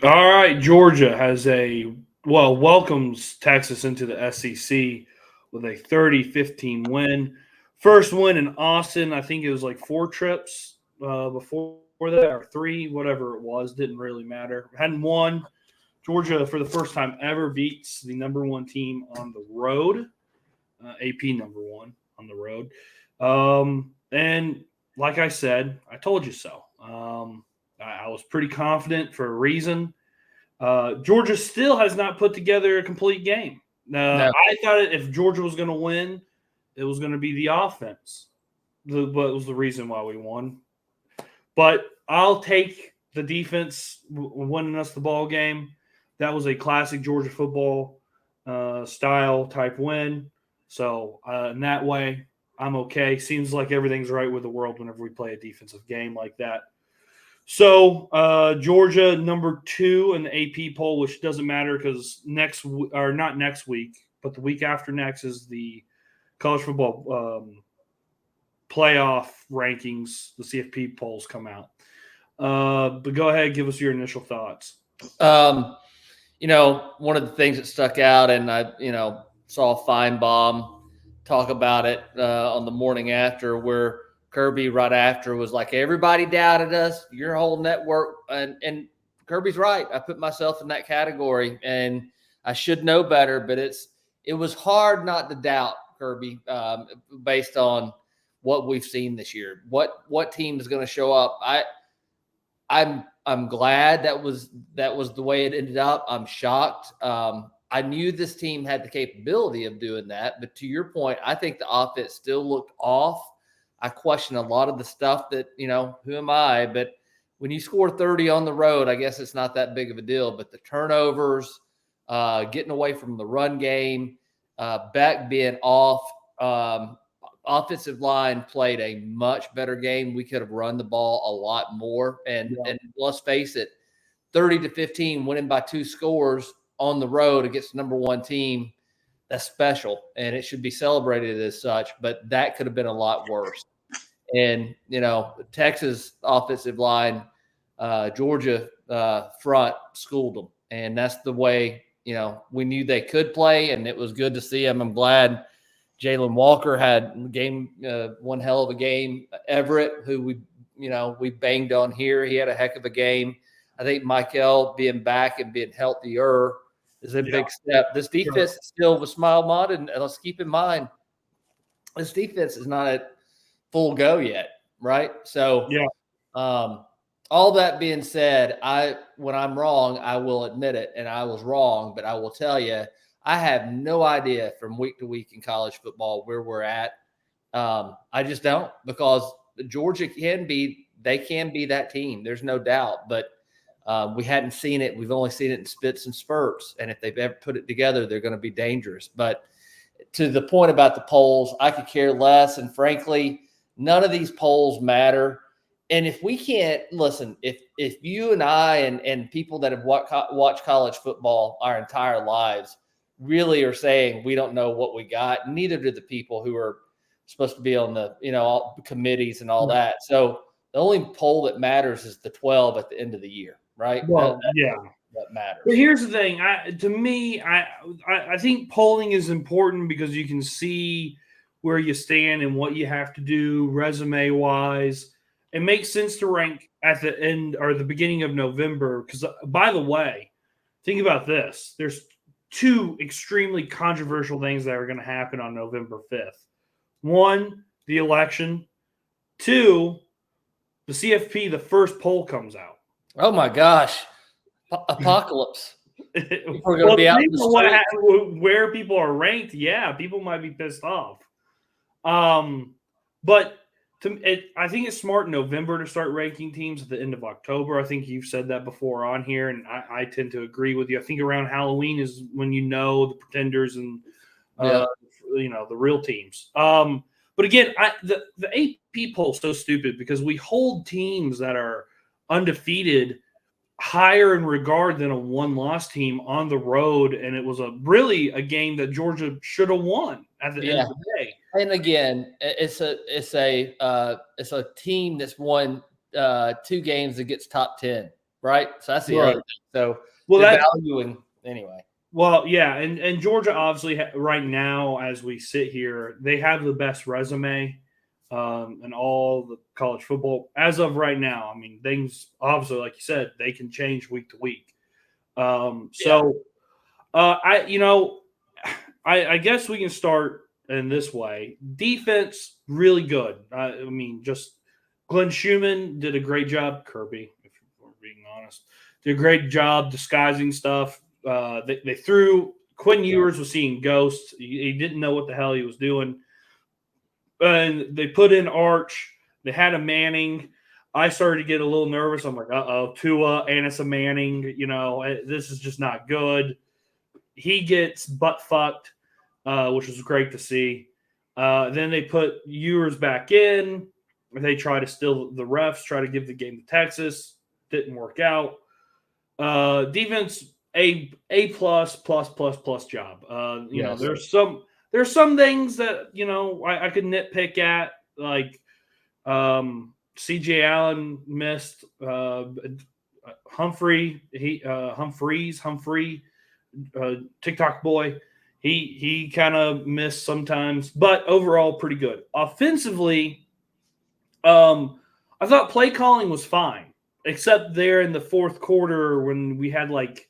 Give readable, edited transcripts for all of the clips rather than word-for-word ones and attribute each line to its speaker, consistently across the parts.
Speaker 1: All right, Georgia welcomes Texas into the SEC with a 30-15 win. First win in Austin. I think it was like 4 trips before that, or three, whatever it was. Didn't really matter. Hadn't won. Georgia, for the first time ever, beats the number one team on the road. AP number one on the road. And like I said, I told you so. I was pretty confident for a reason. Georgia still has not put together a complete game.
Speaker 2: No.
Speaker 1: I thought if Georgia was going to win, it was going to be the offense. What was the reason why we won? But I'll take the defense winning us the ball game. That was a classic Georgia football style type win. So in that way, I'm okay. Seems like everything's right with the world whenever we play a defensive game like that. So Georgia number 2 in the AP poll, which doesn't matter because not next week, but the week after next is the college football playoff rankings. The CFP polls come out. But go ahead, give us your initial thoughts.
Speaker 2: One of the things that stuck out, and I, saw Feinbaum talk about it on the morning after, where Kirby right after was like, everybody doubted us, your whole network. And Kirby's right. I put myself in that category, and I should know better, but it was hard not to doubt Kirby based on what we've seen this year. What team is going to show up? I'm glad that was the way it ended up. I'm shocked. I knew this team had the capability of doing that, but to your point, I think the offense still looked off. I question a lot of the stuff that, who am I? But when you score 30 on the road, I guess it's not that big of a deal. But the turnovers, getting away from the run game, Beck being off, offensive line played a much better game. We could have run the ball a lot more. And let's face it, 30-15, winning by 2 scores on the road against the number one team, that's special, and it should be celebrated as such, but that could have been a lot worse. And, Texas offensive line, Georgia front schooled them, and that's the way, we knew they could play, and it was good to see them. I'm glad Jalen Walker had one hell of a game. Everett, who we banged on here, he had a heck of a game. I think Michael being back and being healthier is a big step. This defense is still with Smile-Mod, and let's keep in mind, this defense is not at full go yet, right? So, all that being said, when I'm wrong, I will admit it, and I was wrong, but I will tell you, I have no idea from week to week in college football where we're at. I just don't, because Georgia can be that team. There's no doubt, but we hadn't seen it. We've only seen it in spits and spurts. And if they've ever put it together, they're going to be dangerous. But to the point about the polls, I could care less. And frankly, none of these polls matter. And if we can't listen, if you and I and people that have watched college football our entire lives really are saying we don't know what we got, neither do the people who are supposed to be on the all committees and all that. So the only poll that matters is the 12 at the end of the year. Right.
Speaker 1: Well,
Speaker 2: that matters.
Speaker 1: But here's the thing. To me, I think polling is important because you can see where you stand and what you have to do resume wise. It makes sense to rank at the end or the beginning of November. Because, by the way, think about this. There's 2 extremely controversial things that are going to happen on November 5th. 1, the election. 2, the CFP, the first poll comes out.
Speaker 2: Oh my gosh. Apocalypse. People are going to be out in the street.
Speaker 1: Where people are ranked, people might be pissed off. But I think it's smart in November to start ranking teams at the end of October. I think you've said that before on here, and I tend to agree with you. I think around Halloween is when the pretenders and the real teams. But again, the AP poll is so stupid because we hold teams that are undefeated higher in regard than a one-loss team on the road, and it was really a game that Georgia should have won at the end of the day.
Speaker 2: And again, it's a team that's won 2 games that gets top 10, right? So that's the
Speaker 1: Right.
Speaker 2: other thing. So
Speaker 1: Well,
Speaker 2: the
Speaker 1: that's
Speaker 2: valuing anyway.
Speaker 1: well, yeah, and Georgia obviously right now, as we sit here, they have the best resume in all the college football as of right now. I mean, things obviously, like you said, they can change week to week. So I guess we can start in this way. Defense, really good. I mean, just Glenn Schumann did a great job. Kirby, if we're being honest, did a great job disguising stuff. They threw Quinn Ewers was seeing ghosts. He didn't know what the hell he was doing. And they put in Arch. They had a Manning. I started to get a little nervous. I'm like, Tua, Anissa Manning. This is just not good. He gets butt fucked, which was great to see. Then they put Ewers back in. They try to steal the refs, try to give the game to Texas. Didn't work out. Defense A plus job.
Speaker 2: Yes.
Speaker 1: There's some things that I could nitpick at, like CJ Allen missed Humphrey TikTok boy. He kind of missed sometimes, but overall pretty good. Offensively, I thought play calling was fine, except there in the fourth quarter when we had it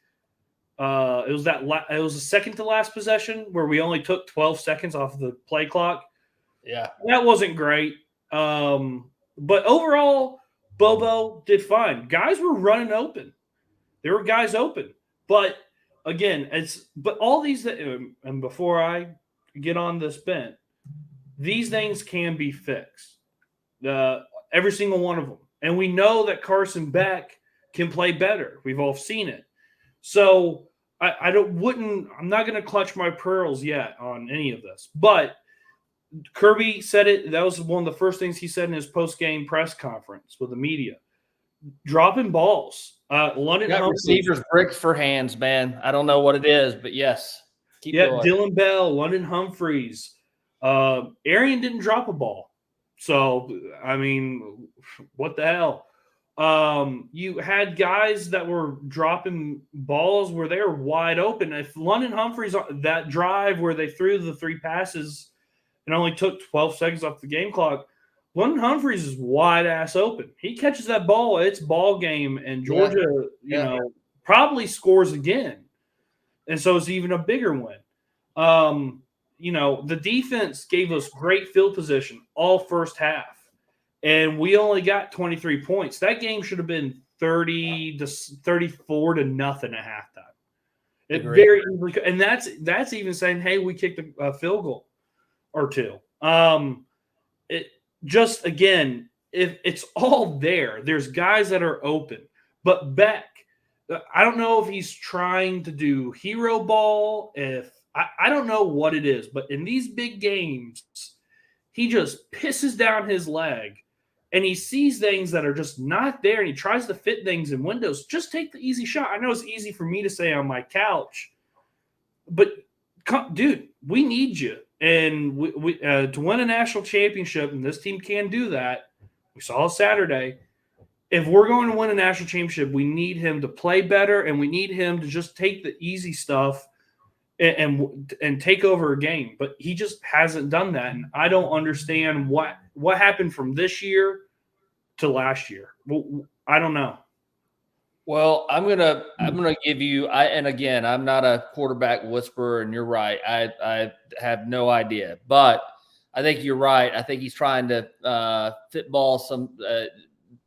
Speaker 1: was the second to last possession where we only took 12 seconds off the play clock.
Speaker 2: Yeah.
Speaker 1: That wasn't great. But overall, Bobo did fine. Guys were running open. There were guys open. But again, but all these, and before I get on this bent, these things can be fixed. Every single one of them. And we know that Carson Beck can play better. We've all seen it. So I'm not going to clutch my pearls yet on any of this. But Kirby said it. That was one of the first things he said in his post-game press conference with the media. Dropping balls. London
Speaker 2: receivers bricks for hands, man. I don't know what it is, but yes.
Speaker 1: Keep going. Dylan Bell, London Humphreys. Arian didn't drop a ball. So, I mean, what the hell? You had guys that were dropping balls where they were wide open. If London Humphreys, that drive where they threw the 3 passes and only took 12 seconds off the game clock, London Humphreys is wide ass open. He catches that ball, it's ball game, and Georgia, probably scores again. And so it's even a bigger win. The defense gave us great field position all first half, and we only got 23 points. That game should have been 30 to 34 to nothing at halftime. It very easily, and that's even saying, hey, we kicked a field goal or two. It just, again, if it's all there's guys that are open, but Beck, I don't know if he's trying to do hero ball. I don't know what it is, but in these big games, he just pisses down his leg and he sees things that are just not there and he tries to fit things in windows. Just take the easy shot. I know it's easy for me to say on my couch, but dude, we need you. And we to win a national championship, and this team can do that. We saw Saturday. If we're going to win a national championship, we need him to play better, and we need him to just take the easy stuff and take over a game. But he just hasn't done that, and I don't understand what happened from this year to last year. I don't know.
Speaker 2: Well, I'm gonna give you. And again, I'm not a quarterback whisperer, and you're right. I have no idea, but I think you're right. I think he's trying to fitball some,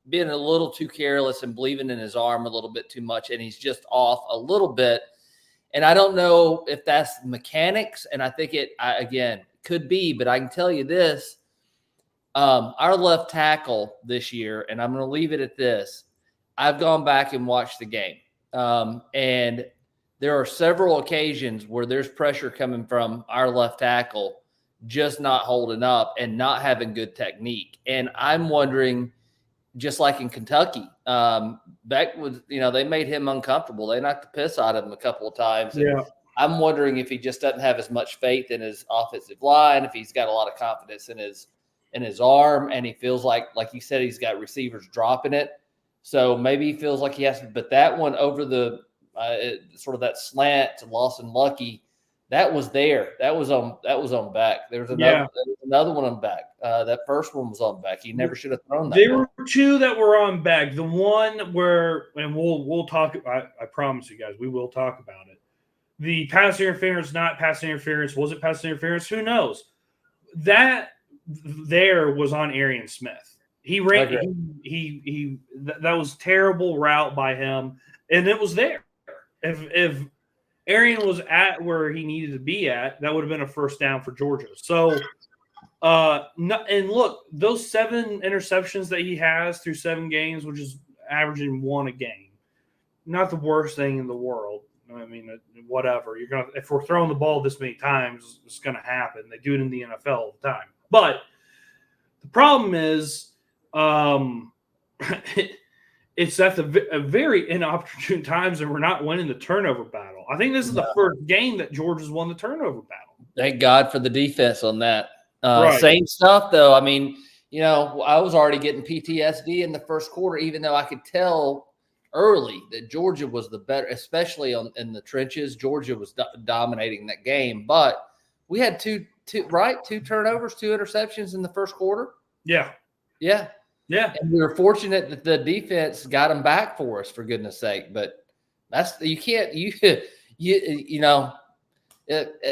Speaker 2: being a little too careless and believing in his arm a little bit too much, and he's just off a little bit. And I don't know if that's mechanics, and I think again could be, but I can tell you this: our left tackle this year, and I'm going to leave it at this. I've gone back and watched the game, and there are several occasions where there's pressure coming from our left tackle just not holding up and not having good technique. And I'm wondering, just like in Kentucky, Beck was, they made him uncomfortable. They knocked the piss out of him a couple of times. And I'm wondering if he just doesn't have as much faith in his offensive line, if he's got a lot of confidence in his arm, and he feels like you said, he's got receivers dropping it. So maybe he feels like he has to. But that one over the sort of that slant to Lawson Lucky, that was there. That was on back. There was another one on back. That first one was on back. He never should have thrown that.
Speaker 1: There were two that were on back. The one where, and we'll talk. I promise you guys, we will talk about it. The pass interference, not pass interference. Was it pass interference? Who knows? That there was on Arian Smith. He ran.
Speaker 2: Okay.
Speaker 1: That was terrible route by him, and it was there. If Arian was at where he needed to be at, that would have been a first down for Georgia. So, and look, those 7 interceptions that he has through 7 games, which is averaging 1 a game, not the worst thing in the world. I mean, whatever. If we're throwing the ball this many times, it's going to happen. They do it in the NFL all the time. But the problem is, it's at the very inopportune times, and we're not winning the turnover battle. I think this is the first game that Georgia's won the turnover battle.
Speaker 2: Thank God for the defense on that.
Speaker 1: Right.
Speaker 2: Same stuff, though. I mean, I was already getting PTSD in the first quarter, even though I could tell early that Georgia was the better, especially in the trenches. Georgia was dominating that game, but we had two turnovers, 2 interceptions in the first quarter.
Speaker 1: Yeah.
Speaker 2: And we were fortunate that the defense got them back for us, for goodness sake. But that's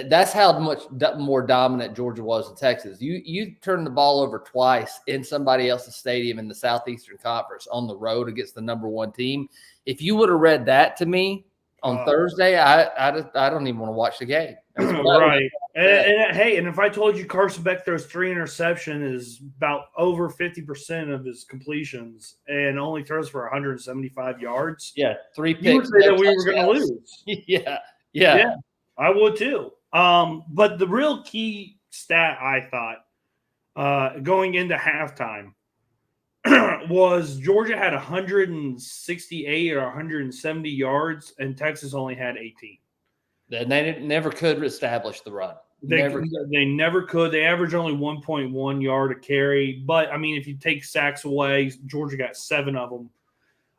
Speaker 2: that's how much more dominant Georgia was in Texas. You turned the ball over twice in somebody else's stadium in the Southeastern Conference on the road against the number 1 team. If you would have read that to me on Thursday, I don't even want to watch the game.
Speaker 1: Right. And if I told you Carson Beck throws 3 interceptions, is about over 50% of his completions, and only throws for 175 yards.
Speaker 2: Yeah, 3 picks.
Speaker 1: You would say that we were going to lose.
Speaker 2: Yeah.
Speaker 1: I would too. But the real key stat, I thought, going into halftime, was Georgia had 168 or 170 yards, and Texas only had 18.
Speaker 2: And they never could establish the run.
Speaker 1: They never could. They averaged only 1.1 yard a carry. But, I mean, if you take sacks away, Georgia got 7 of them.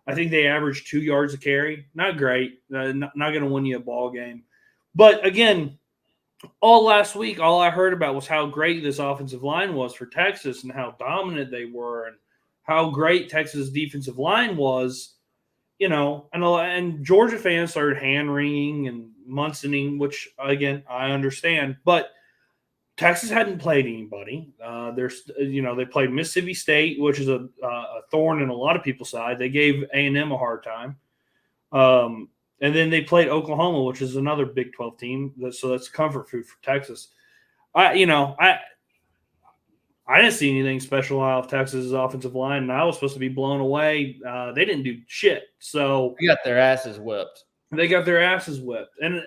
Speaker 1: I think they averaged 2 yards a carry. Not great. Not going to win you a ball game. But, again, all last week, all I heard about was how great this offensive line was for Texas and how dominant they were and how great Texas' defensive line was. And Georgia fans started hand-wringing and Munsoning, which, again, I understand. But Texas hadn't played anybody. They played Mississippi State, which is a thorn in a lot of people's side. They gave A&M a hard time. And then they played Oklahoma, which is another Big 12 team. So that's comfort food for Texas. I didn't see anything special out of Texas' offensive line, and I was supposed to be blown away. They didn't do shit. So
Speaker 2: they got their asses whipped.
Speaker 1: And,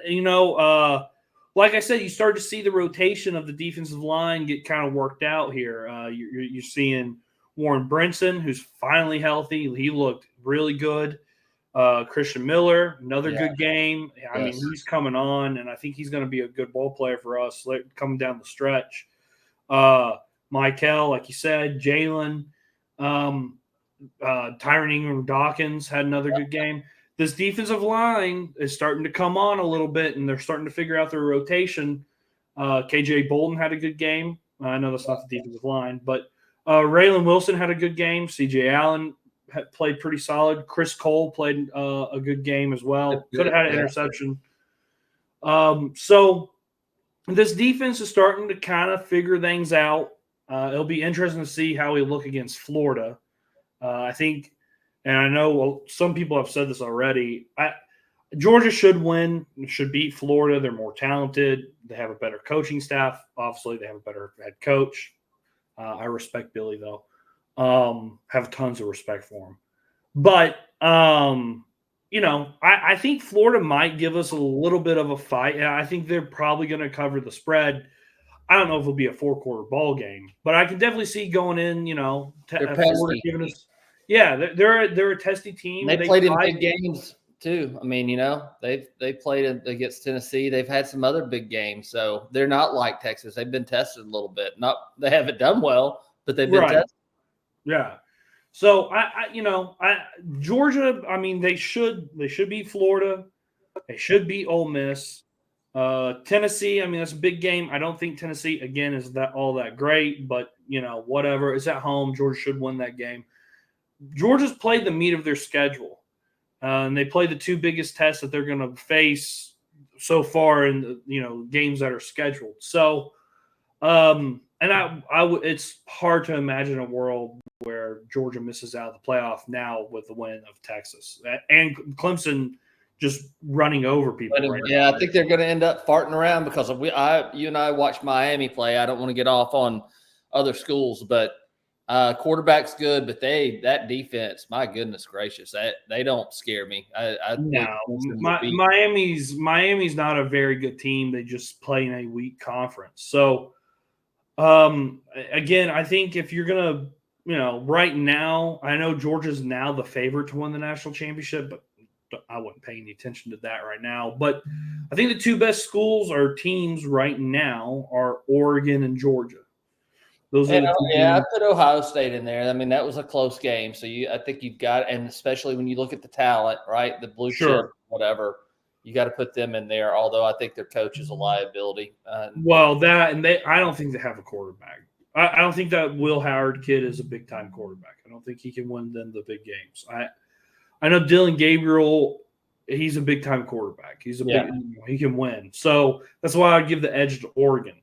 Speaker 1: like I said, you start to see the rotation of the defensive line get kind of worked out here. You're seeing Warren Brinson, who's finally healthy. He looked really good. Christian Miller, another good game. I mean, he's coming on, and I think he's going to be a good ball player for us coming down the stretch. Michael, like you said, Jalen, Tyron Ingram Dawkins had another good game. This defensive line is starting to come on a little bit, and they're starting to figure out their rotation. KJ Bolden had a good game. I know that's not the defensive line, but Raylan Wilson had a good game. CJ Allen played pretty solid. Chris Cole played a good game as well. Could have had an interception. So this defense is starting to kind of figure things out. It'll be interesting to see how we look against Florida. I think, and I know some people have said this already, Georgia should win, should beat Florida. They're more talented. They have a better coaching staff. Obviously, they have a better head coach. I respect Billy, though. Have tons of respect for him. But, I think Florida might give us a little bit of a fight. I think they're probably going to cover the spread. I don't know if it'll be a 4-quarter ball game, but I can definitely see going in, Florida giving us. Yeah, they're a testy team.
Speaker 2: They played in big games too. I mean, they played against Tennessee. They've had some other big games, so they're not like Texas. They've been tested a little bit. They haven't done well, but they've been tested.
Speaker 1: Yeah. So Georgia. I mean, they should beat Florida. They should beat Ole Miss. Tennessee. I mean, that's a big game. I don't think Tennessee again is that all that great, but whatever. It's at home. Georgia should win that game. Georgia's played the meat of their schedule, and they play the two biggest tests that they're going to face so far in the games that are scheduled. So, it's hard to imagine a world where Georgia misses out of the playoff now with the win of Texas and Clemson just running over people. Right
Speaker 2: yeah,
Speaker 1: now.
Speaker 2: I think they're going to end up farting around because you and I watched Miami play. I don't want to get off on other schools, but quarterback's good, but that defense, my goodness gracious, they don't scare me.
Speaker 1: Miami's not a very good team. They just play in a weak conference. So, again, I think if you're gonna, right now, I know Georgia's now the favorite to win the national championship, but I wouldn't pay any attention to that right now. But I think the two best schools or teams right now are Oregon and Georgia. Those are the two
Speaker 2: I put Ohio State in there. I mean, that was a close game. So I think you've got, and especially when you look at the talent, right? The blue chip, whatever, you got to put them in there. Although I think their coach is a liability.
Speaker 1: I don't think they have a quarterback. I don't think that Will Howard kid is a big time quarterback. I don't think he can win them the big games. I know Dylan Gabriel, he's a big time quarterback. He can win. So that's why I'd give the edge to Oregon.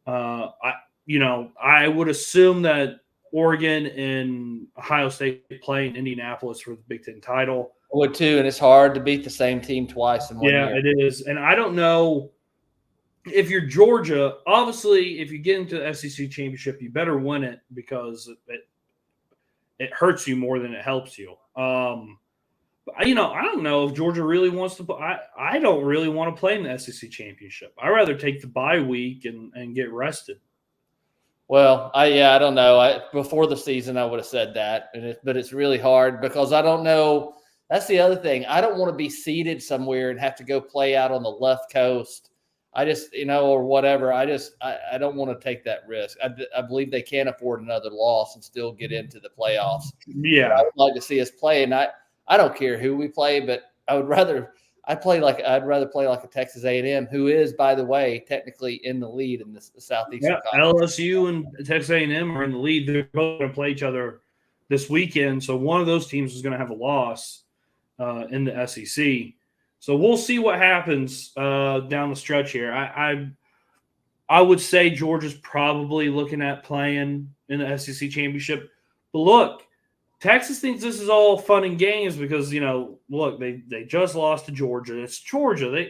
Speaker 1: I would assume that Oregon and Ohio State play in Indianapolis for the Big Ten title.
Speaker 2: I would too, and it's hard to beat the same team twice in one year.
Speaker 1: Yeah, it is. And I don't know if you're Georgia. Obviously, if you get into the SEC championship, you better win it because it hurts you more than it helps you. I don't know if Georgia really wants to. I don't really want to play in the SEC championship. I'd rather take the bye week and get rested.
Speaker 2: Well, I don't know. Before the season, I would have said that, but it's really hard because I don't know. That's the other thing. I don't want to be seated somewhere and have to go play out on the left coast. I just, or whatever. I don't want to take that risk. I believe they can't afford another loss and still get into the playoffs.
Speaker 1: Yeah,
Speaker 2: but I would like to see us play, and I don't care who we play, but I'd rather play like a Texas A&M, who is, by the way, technically in the lead in the Southeastern
Speaker 1: Conference. LSU and Texas A&M are in the lead. They're both going to play each other this weekend, so one of those teams is going to have a loss in the SEC. So we'll see what happens down the stretch here. I would say Georgia's probably looking at playing in the SEC championship, but look. Texas thinks this is all fun and games because, look, they just lost to Georgia. It's Georgia.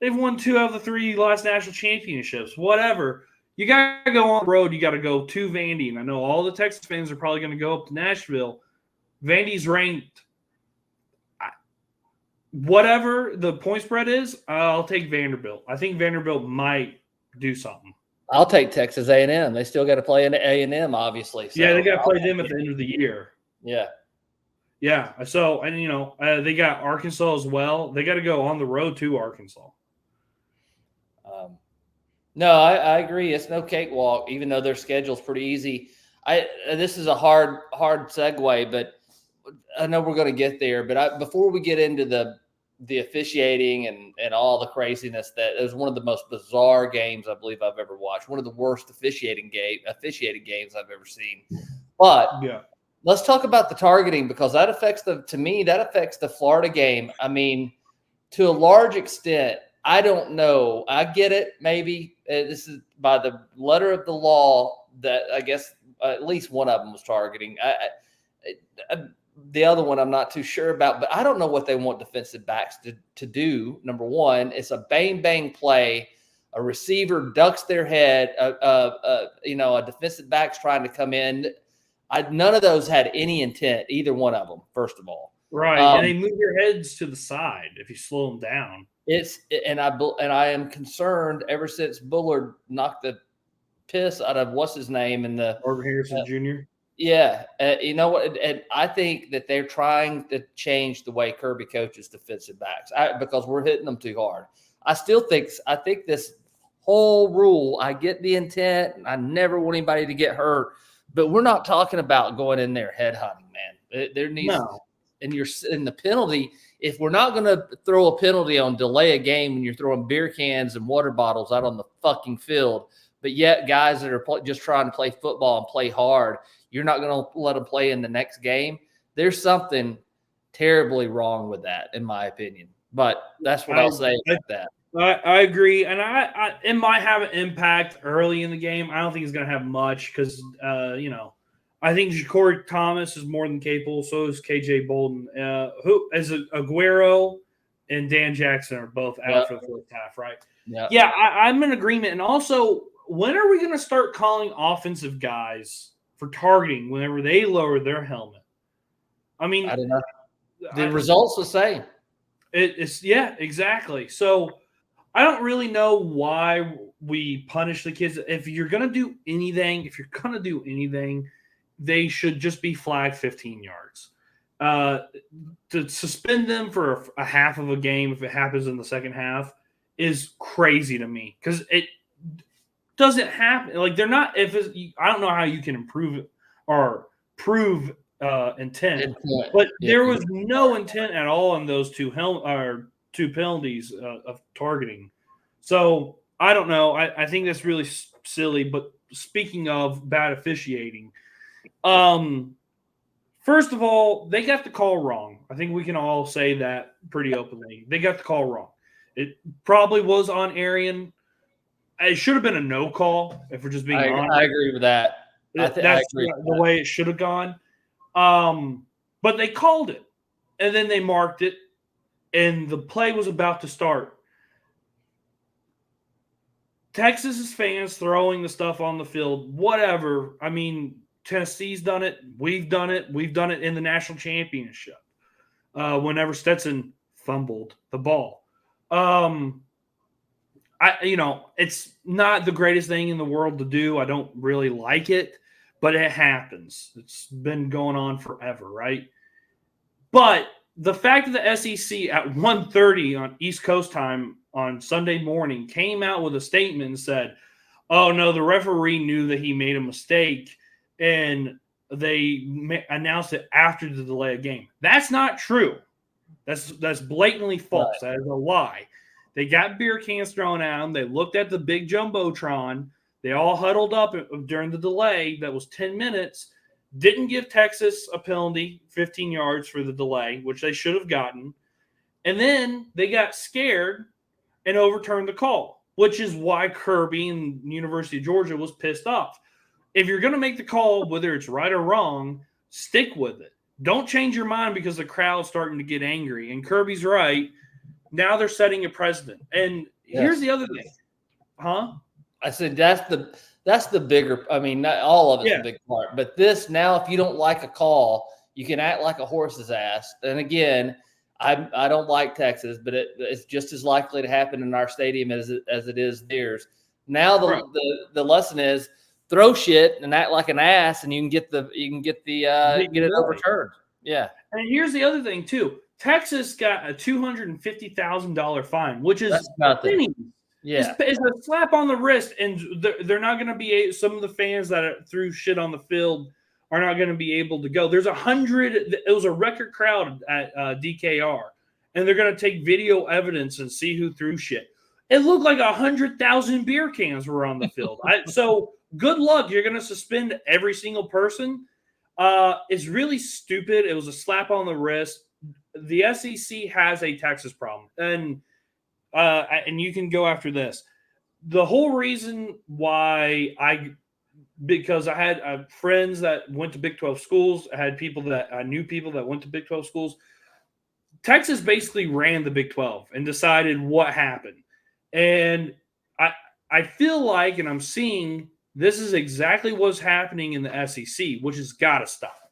Speaker 1: They've won 2 out of the 3 last national championships. Whatever. You got to go on the road. You got to go to Vandy. And I know all the Texas fans are probably going to go up to Nashville. Vandy's ranked. Whatever the point spread is, I'll take Vanderbilt. I think Vanderbilt might do something.
Speaker 2: I'll take Texas A&M. They still got to play in A&M, obviously. So
Speaker 1: yeah, they got to play them at the end of the year.
Speaker 2: Yeah.
Speaker 1: Yeah. So, and, they got Arkansas as well. They got to go on the road to Arkansas.
Speaker 2: No, I agree. It's no cakewalk, even though their schedule's pretty easy. This is a hard segue, but I know we're going to get there. But before we get into the officiating and all the craziness, that it was one of the most bizarre games I believe I've ever watched. One of the worst officiated games I've ever seen. But
Speaker 1: yeah.
Speaker 2: Let's talk about the targeting because that affects the Florida game. I mean, to a large extent, I don't know. I get it. Maybe this is by the letter of the law that I guess at least one of them was targeting. The other one I'm not too sure about, but I don't know what they want defensive backs to do. Number one, it's a bang play. A receiver ducks their head. A defensive back's trying to come in. None of those had any intent, either one of them, first of all.
Speaker 1: Right, and they move their heads to the side if you slow them down.
Speaker 2: I am concerned ever since Bullard knocked the piss out of what's his name in the
Speaker 1: Marvin Harrison Jr.
Speaker 2: Yeah, you know what? And I think that they're trying to change the way Kirby coaches defensive backs because we're hitting them too hard. I think this whole rule. I get the intent. I never want anybody to get hurt. But we're not talking about going in there head hunting, man. There needs and you're in the penalty. If we're not going to throw a penalty on delay a game when you're throwing beer cans and water bottles out on the fucking field, but yet guys that are just trying to play football and play hard, you're not going to let them play in the next game. There's something terribly wrong with that, in my opinion. But that's what I'll say about that.
Speaker 1: I agree, and it might have an impact early in the game. I don't think it's going to have much because, I think Corey Thomas is more than capable. So is KJ Bolden. Who as Aguero and Dan Jackson are both out for the first half, right? Yeah, I'm in agreement. And also, when are we going to start calling offensive guys for targeting whenever they lower their helmet? I mean,
Speaker 2: I don't know. The results the same.
Speaker 1: It's exactly. So I don't really know why we punish the kids. If you're going to do anything, they should just be flagged 15 yards. To suspend them for a half of a game if it happens in the second half is crazy to me because it doesn't happen. Like they're not. I don't know how you can improve it or prove intent, but there was no intent at all in those two penalties of targeting. So I don't know. I think that's really silly. But speaking of bad officiating, first of all, they got the call wrong. I think we can all say that pretty openly. They got the call wrong. It probably was on Arian. It should have been a no call if we're just being honest.
Speaker 2: I agree with that.
Speaker 1: That's the way it should have gone. But they called it, and then they marked it, and the play was about to start. Texas's fans throwing the stuff on the field, whatever. I mean, Tennessee's done it. We've done it. We've done it in the national championship whenever Stetson fumbled the ball. It's not the greatest thing in the world to do. I don't really like it, but it happens. It's been going on forever, right? But the fact that the SEC at 1:30 on East Coast time on Sunday morning came out with a statement and said, oh, no, the referee knew that he made a mistake, and they announced it after the delay of game. That's not true. That's blatantly false. Right. That is a lie. They got beer cans thrown at them. They looked at the big jumbotron. They all huddled up during the delay. That was 10 minutes. Didn't give Texas a penalty, 15 yards for the delay, which they should have gotten. And then they got scared and overturned the call, which is why Kirby and University of Georgia was pissed off. If you're going to make the call, whether it's right or wrong, stick with it. Don't change your mind because the crowd's starting to get angry. And Kirby's right. Now they're setting a precedent. And here's the other thing. Huh?
Speaker 2: I said that's the bigger – I mean, not all of it's a big part. But this now, if you don't like a call, you can act like a horse's ass. And, again, I don't like Texas, but it's just as likely to happen in our stadium as it is theirs. Now the lesson is throw shit and act like an ass, and you can get it overturned. Yeah.
Speaker 1: And here's the other thing too. Texas got a $250,000 fine, which is nothing.
Speaker 2: Yeah,
Speaker 1: it's a slap on the wrist, and they're not going to be. Some of the fans that threw shit on the field are not going to be able to go. There's 100. It was a record crowd at DKR, and they're going to take video evidence and see who threw shit. It looked like 100,000 beer cans were on the field. So good luck. You're going to suspend every single person. It's really stupid. It was a slap on the wrist. The SEC has a Texas problem, and you can go after this. The whole reason why because I had friends that went to Big 12 schools. I had I knew people that went to Big 12 schools. Texas basically ran the Big 12 and decided what happened. And I feel like, and I'm seeing, this is exactly what's happening in the SEC, which has got to stop.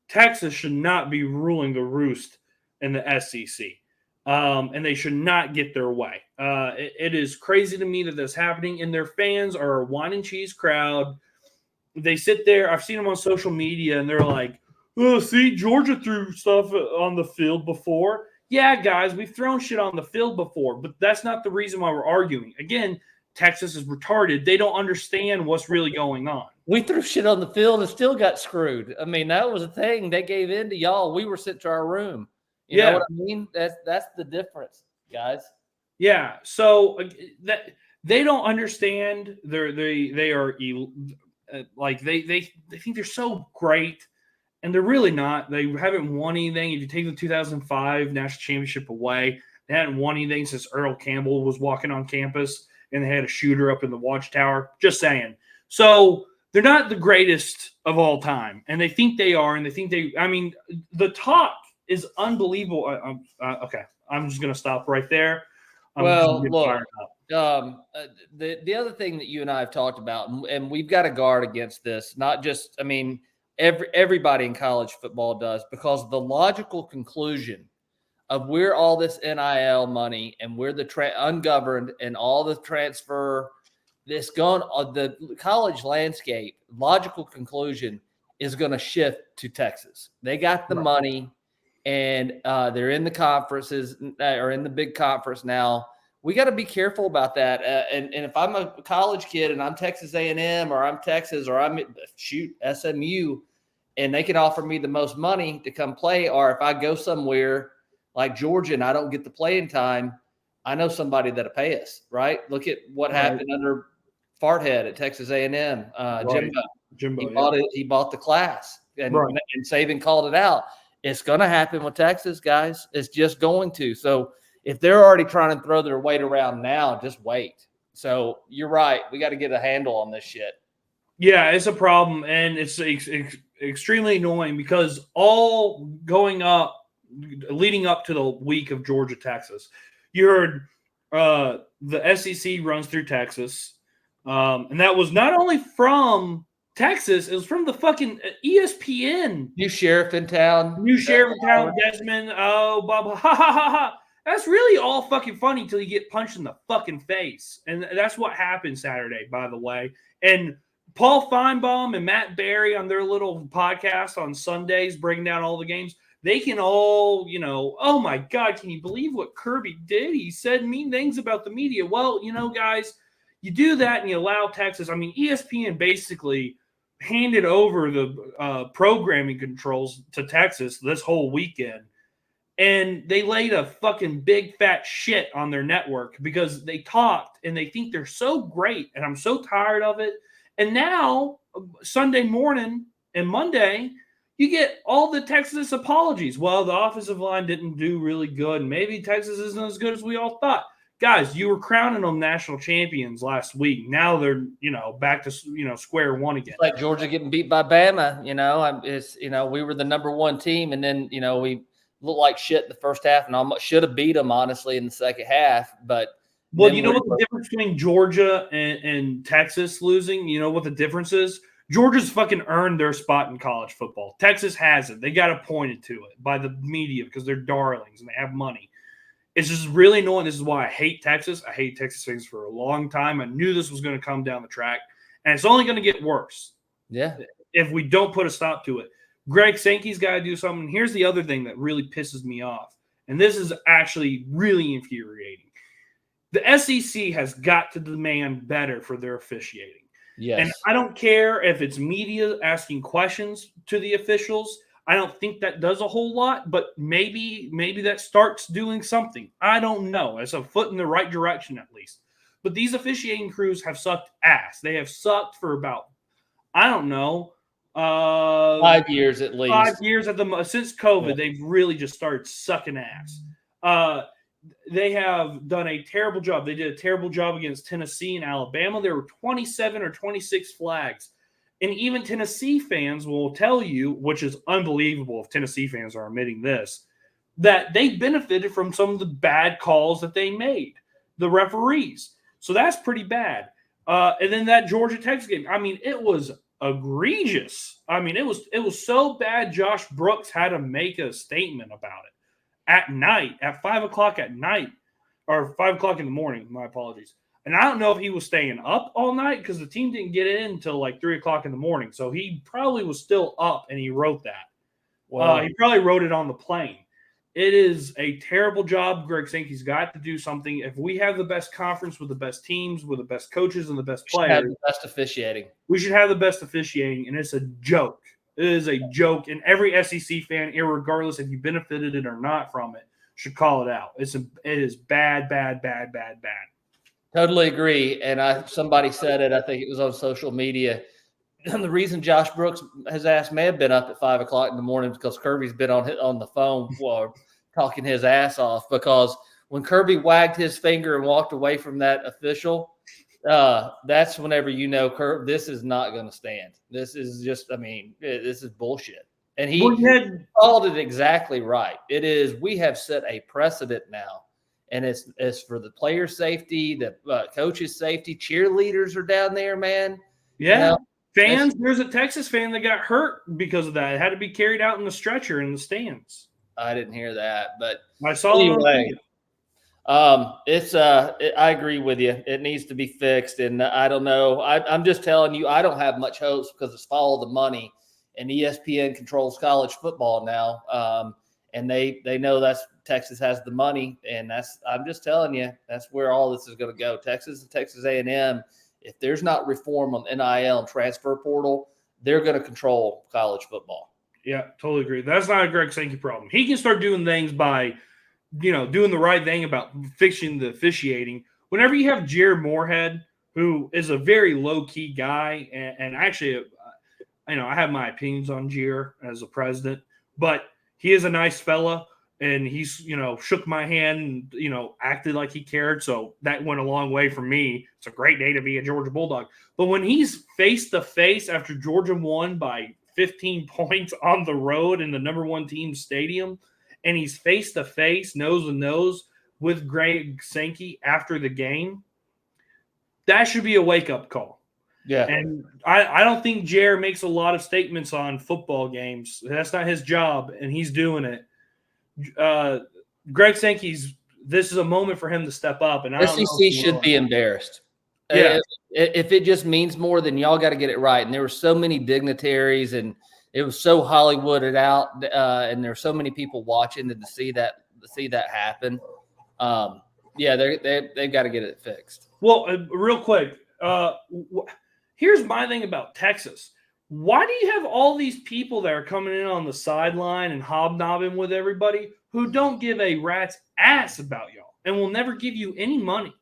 Speaker 1: Texas should not be ruling the roost in the SEC. And they should not get their way. It is crazy to me that that's happening, and their fans are a wine and cheese crowd. They sit there. I've seen them on social media, and they're like, oh, see, Georgia threw stuff on the field before. Yeah, guys, we've thrown shit on the field before, but that's not the reason why we're arguing. Again, Texas is retarded. They don't understand what's really going on.
Speaker 2: We threw shit on the field and still got screwed. I mean, that was a thing. They gave in to y'all. We were sent to our room. You know what I mean? That's the difference, guys.
Speaker 1: Yeah. So that they don't understand. They are like they think they're so great, and they're really not. They haven't won anything. If you take the 2005 national championship away, they hadn't won anything since Earl Campbell was walking on campus and they had a shooter up in the watchtower. Just saying. So they're not the greatest of all time, and they think they are, and they think they. I mean, the talk is unbelievable. Okay, I'm just gonna stop right there.
Speaker 2: Well, look, the other thing that you and I have talked about, and we've got to guard against this. Not just, I mean, everybody in college football does, because the logical conclusion of where all this NIL money and where the ungoverned and all the transfer, this going, the college landscape, logical conclusion is going to shift to Texas. They got the money, and they're in the conferences or in the big conference now. We got to be careful about that. And if I'm a college kid and I'm Texas A&M or I'm Texas or I'm SMU, and they can offer me the most money to come play, or if I go somewhere like Georgia and I don't get the playing time, I know somebody that'll pay us, right? Look at what happened under Farthead at Texas A&M. Jimbo, he bought the class, and Saban called it out. It's going to happen with Texas, guys. It's just going to. So if they're already trying to throw their weight around now, just wait. So you're right. We got to get a handle on this shit.
Speaker 1: Yeah, it's a problem, and it's extremely annoying because all going up, leading up to the week of Georgia, Texas, you heard the SEC runs through Texas, and that was not only from Texas, it was from the fucking ESPN.
Speaker 2: New sheriff in town.
Speaker 1: Desmond. Oh, blah, blah, ha, ha, ha, ha. That's really all fucking funny until you get punched in the fucking face. And that's what happened Saturday, by the way. And Paul Feinbaum and Matt Berry on their little podcast on Sundays breaking down all the games, they can all, oh my God, can you believe what Kirby did? He said mean things about the media. Well, guys, you do that and you allow Texas. I mean, ESPN basically handed over the programming controls to Texas this whole weekend. And they laid a fucking big fat shit on their network because they talked and they think they're so great. And I'm so tired of it. And now, Sunday morning and Monday, you get all the Texas apologies. Well, the offensive line didn't do really good. Maybe Texas isn't as good as we all thought. Guys, you were crowning them national champions last week. Now they're, back to, square one again.
Speaker 2: Like Georgia getting beat by Bama, we were the number one team. And then, we looked like shit in the first half and almost should have beat them, honestly, in the second half. But
Speaker 1: well, you know what the difference between Georgia and Texas losing? You know what the difference is? Georgia's fucking earned their spot in college football. Texas hasn't. They got appointed to it by the media because they're darlings and they have money. It's just really annoying. This is why I hate Texas. I hate Texas fans for a long time. I knew this was going to come down the track, and it's only going to get worse.
Speaker 2: Yeah,
Speaker 1: if we don't put a stop to it. Greg Sankey's got to do something. Here's the other thing that really pisses me off, and this is actually really infuriating. The SEC has got to demand better for their officiating.
Speaker 2: Yes.
Speaker 1: And I don't care if it's media asking questions to the officials. I don't think that does a whole lot, but maybe that starts doing something. I don't know. It's a foot in the right direction at least. But these officiating crews have sucked ass. They have sucked for about, I don't know,
Speaker 2: 5 years at least.
Speaker 1: 5 years at the since COVID. Yeah. They've really just started sucking ass. They have done a terrible job. They did a terrible job against Tennessee and Alabama. There were 27 or 26 flags. And even Tennessee fans will tell you, which is unbelievable if Tennessee fans are admitting this, that they benefited from some of the bad calls that they made, the referees. So that's pretty bad. And then that Georgia-Texas game, I mean, it was egregious. I mean, it was so bad Josh Brooks had to make a statement about it at night, at 5 o'clock at night, or 5 o'clock in the morning, my apologies. And I don't know if he was staying up all night because the team didn't get in until like 3 o'clock in the morning. So he probably was still up and he wrote that. Wow. He probably wrote it on the plane. It is a terrible job. Greg Sankey's got to do something. If we have the best conference with the best teams, with the best coaches and the best players,
Speaker 2: have the best officiating.
Speaker 1: We should have the best officiating, and it's a joke. It is a joke, and every SEC fan, irregardless if you benefited it or not from it, should call it out. It is bad, bad, bad, bad, bad.
Speaker 2: Totally agree. And somebody said it. I think it was on social media. And the reason Josh Brooks, his ass may have been up at 5 o'clock in the morning because Kirby's been on the phone talking his ass off. Because when Kirby wagged his finger and walked away from that official, that's whenever this is not going to stand. This is just, this is bullshit. And he called it exactly right. It is. We have set a precedent now, and it's for the player safety, the coaches' safety. Cheerleaders are down there, man.
Speaker 1: Yeah. Fans, there's a Texas fan that got hurt because of that. It had to be carried out in the stretcher in the stands.
Speaker 2: I didn't hear that, but
Speaker 1: I saw
Speaker 2: anyway. I agree with you. It needs to be fixed, and I don't know. I'm just telling you, I don't have much hopes because it's follow the money, and ESPN controls college football now, and they know that's Texas has the money, and I'm just telling you, that's where all this is going to go. Texas and Texas A&M. If there's not reform on NIL and transfer portal, they're going to control college football.
Speaker 1: Yeah, totally agree. That's not a Greg Sankey problem. He can start doing things by, doing the right thing about fixing the officiating. Whenever you have Jared Moorhead, who is a very low-key guy, and actually, I have my opinions on Jared as a president, but he is a nice fella. And he's, shook my hand and, acted like he cared. So that went a long way for me. It's a great day to be a Georgia Bulldog. But when he's face-to-face after Georgia won by 15 points on the road in the number one team stadium, and he's face-to-face, nose-to-nose with Greg Sankey after the game, that should be a wake-up call.
Speaker 2: Yeah.
Speaker 1: And I don't think Jared makes a lot of statements on football games. That's not his job, and he's doing it. Greg Sankey's. This is a moment for him to step up, and
Speaker 2: SEC should be embarrassed.
Speaker 1: Yeah,
Speaker 2: if it just means more, then y'all got to get it right. And there were so many dignitaries, and it was so Hollywooded out, and there were so many people watching, and to see that happen, they've got to get it fixed.
Speaker 1: Well, real quick, here's my thing about Texas. Why do you have all these people that are coming in on the sideline and hobnobbing with everybody who don't give a rat's ass about y'all and will never give you any money?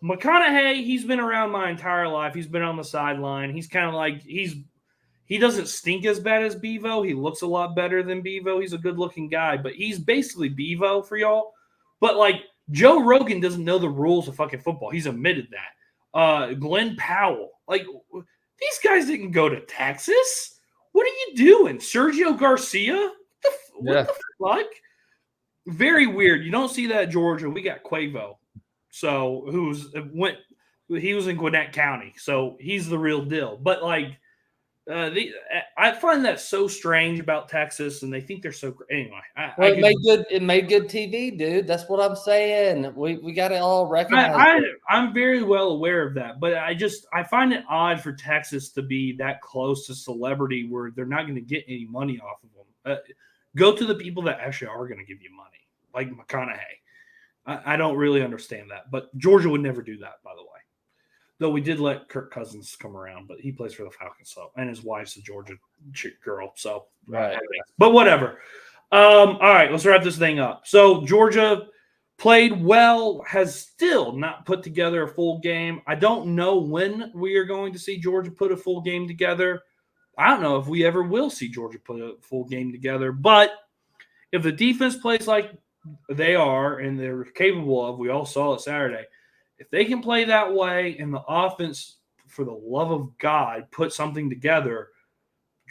Speaker 1: McConaughey, he's been around my entire life. He's been on the sideline. He's kind of like he doesn't stink as bad as Bevo. He looks a lot better than Bevo. He's a good-looking guy, but he's basically Bevo for y'all. But, Joe Rogan doesn't know the rules of fucking football. He's admitted that. Glenn Powell. These guys didn't go to Texas. What are you doing? Sergio Garcia? What the fuck? Very weird. You don't see that at Georgia. We got Quavo. So he was in Gwinnett County. So he's the real deal. But I find that so strange about Texas, and they think they're so great. Anyway,
Speaker 2: it made good TV, dude. That's what I'm saying. We got to all recognize.
Speaker 1: I'm very well aware of that, but I find it odd for Texas to be that close to celebrity where they're not going to get any money off of them. Go to the people that actually are going to give you money, like McConaughey. I don't really understand that, but Georgia would never do that, by the way. Though we did let Kirk Cousins come around, but he plays for the Falcons, and his wife's a Georgia girl. So,
Speaker 2: right.
Speaker 1: But whatever. All right, let's wrap this thing up. So Georgia played well, has still not put together a full game. I don't know when we are going to see Georgia put a full game together. I don't know if we ever will see Georgia put a full game together. But if the defense plays like they are and they're capable of, we all saw it Saturday, if they can play that way and the offense, for the love of God, put something together,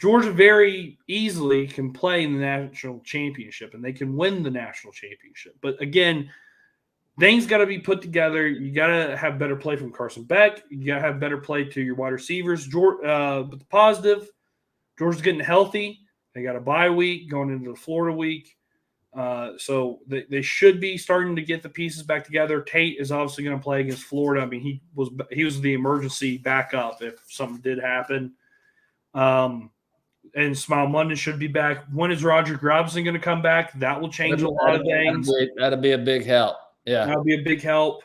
Speaker 1: Georgia very easily can play in the national championship and they can win the national championship. But again, things got to be put together. You got to have better play from Carson Beck. You got to have better play to your wide receivers. But the positive, Georgia's getting healthy. They got a bye week going into the Florida week. So they should be starting to get the pieces back together. Tate is obviously going to play against Florida. I mean, he was the emergency backup if something did happen. and Smile London should be back. When is Roger Grobson going to come back? That will change a lot of things.
Speaker 2: That'll be a big help. Yeah.
Speaker 1: That'll be a big help.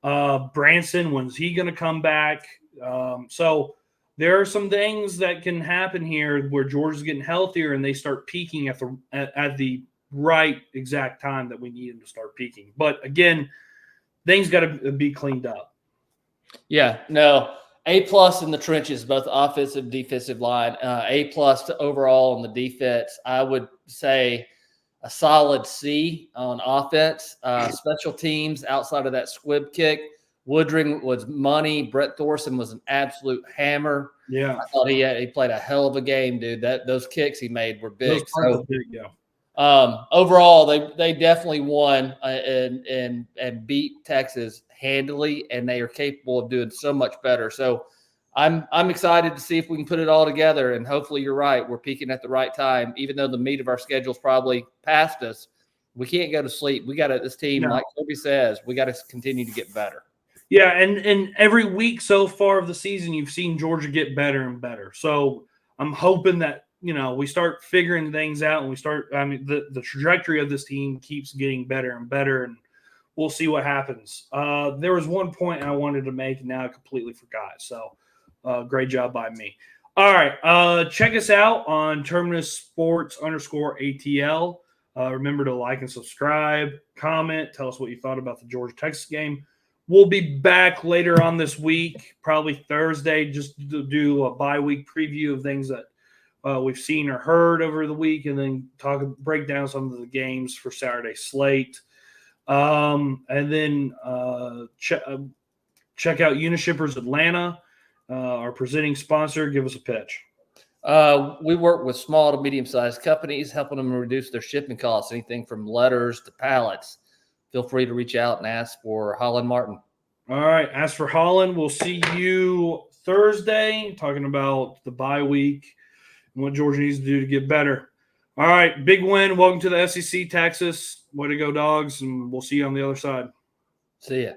Speaker 1: Branson, when's he going to come back? So there are some things that can happen here where Georgia's getting healthier and they start peaking at the right exact time that we need them to start peaking. But again, things got to be cleaned up.
Speaker 2: Yeah, no, A+ in the trenches, both offensive, defensive line. A+ to overall on the defense. I would say a solid C on offense. Special teams outside of that squib kick. Woodring was money. Brett Thorson was an absolute hammer.
Speaker 1: Yeah,
Speaker 2: I thought he played a hell of a game, dude. Those kicks he made were big.
Speaker 1: Those big, yeah.
Speaker 2: Overall, they definitely won and beat Texas handily, and they are capable of doing so much better. So I'm excited to see if we can put it all together, and hopefully you're right. We're peaking at the right time, even though the meat of our schedule is probably past us. We can't go to sleep. We got to, this team, like Kobe says, we got to continue to get better.
Speaker 1: Yeah, and every week so far of the season, you've seen Georgia get better and better. So I'm hoping that, we start figuring things out and the trajectory of this team keeps getting better and better, and we'll see what happens. There was one point I wanted to make, and now I completely forgot. So great job by me. All right. Check us out on Terminus Sports _ATL. Remember to like and subscribe, comment, tell us what you thought about the Georgia-Texas game. We'll be back later on this week, probably Thursday, just to do a bye-week preview of things that we've seen or heard over the week, and then break down some of the games for Saturday slate. And then check out Unishippers Atlanta, our presenting sponsor. Give us a pitch.
Speaker 2: We work with small to medium-sized companies, helping them reduce their shipping costs, anything from letters to pallets. Feel free to reach out and ask for Holland Martin.
Speaker 1: All right. Ask for Holland. We'll see you Thursday, talking about the bye week and what Georgia needs to do to get better. All right. Big win. Welcome to the SEC, Texas. Way to go, Dogs. And we'll see you on the other side.
Speaker 2: See ya.